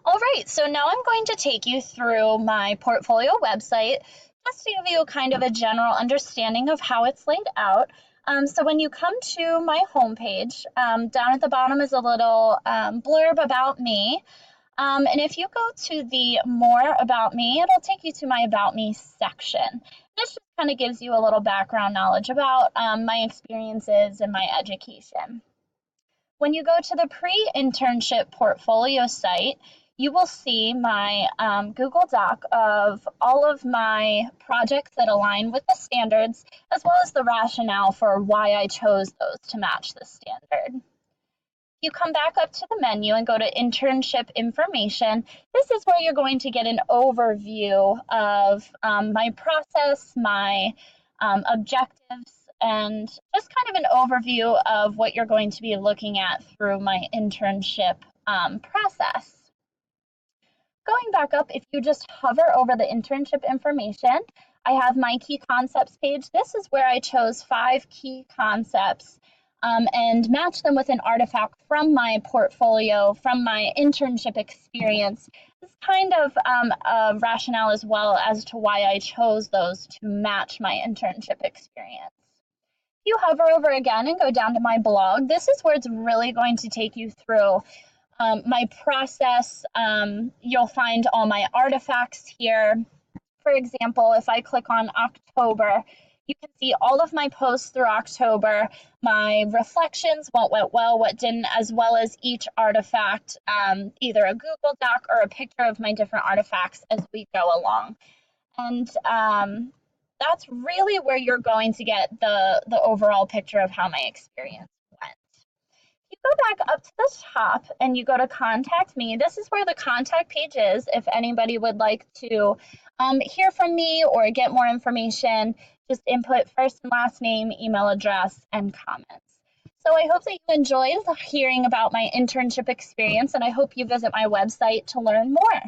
All right, so now I'm going to take you through my portfolio website just to give you kind of a general understanding of how it's laid out. So when you come to my homepage, down at the bottom is a little blurb about me. And if you go to the More About Me, it'll take you to my About Me section. This just kind of gives you a little background knowledge about my experiences and my education. When you go to the pre-internship portfolio site, you will see my Google Doc of all of my projects that align with the standards, as well as the rationale for why I chose those to match the standard. You come back up to the menu and go to internship information. This is where you're going to get an overview of my process, my objectives, and just kind of an overview of what you're going to be looking at through my internship process. Going back up, if you just hover over the internship information, I have my key concepts page. This is where I chose 5 key concepts and match them with an artifact from my portfolio, from my internship experience. This kind of a rationale as well as to why I chose those to match my internship experience. If you hover over again and go down to my blog, this is where it's really going to take you through my process. You'll find all my artifacts here. For example, if I click on October, you can see all of my posts through October, my reflections, what went well, what didn't, as well as each artifact, either a Google Doc or a picture of my different artifacts as we go along. And that's really where you're going to get the overall picture of how my experience went. You go back up to the top and you go to contact me. This is where the contact page is if anybody would like to hear from me or get more information. Just input first and last name, email address, and comments. So I hope that you enjoyed hearing about my internship experience, and I hope you visit my website to learn more.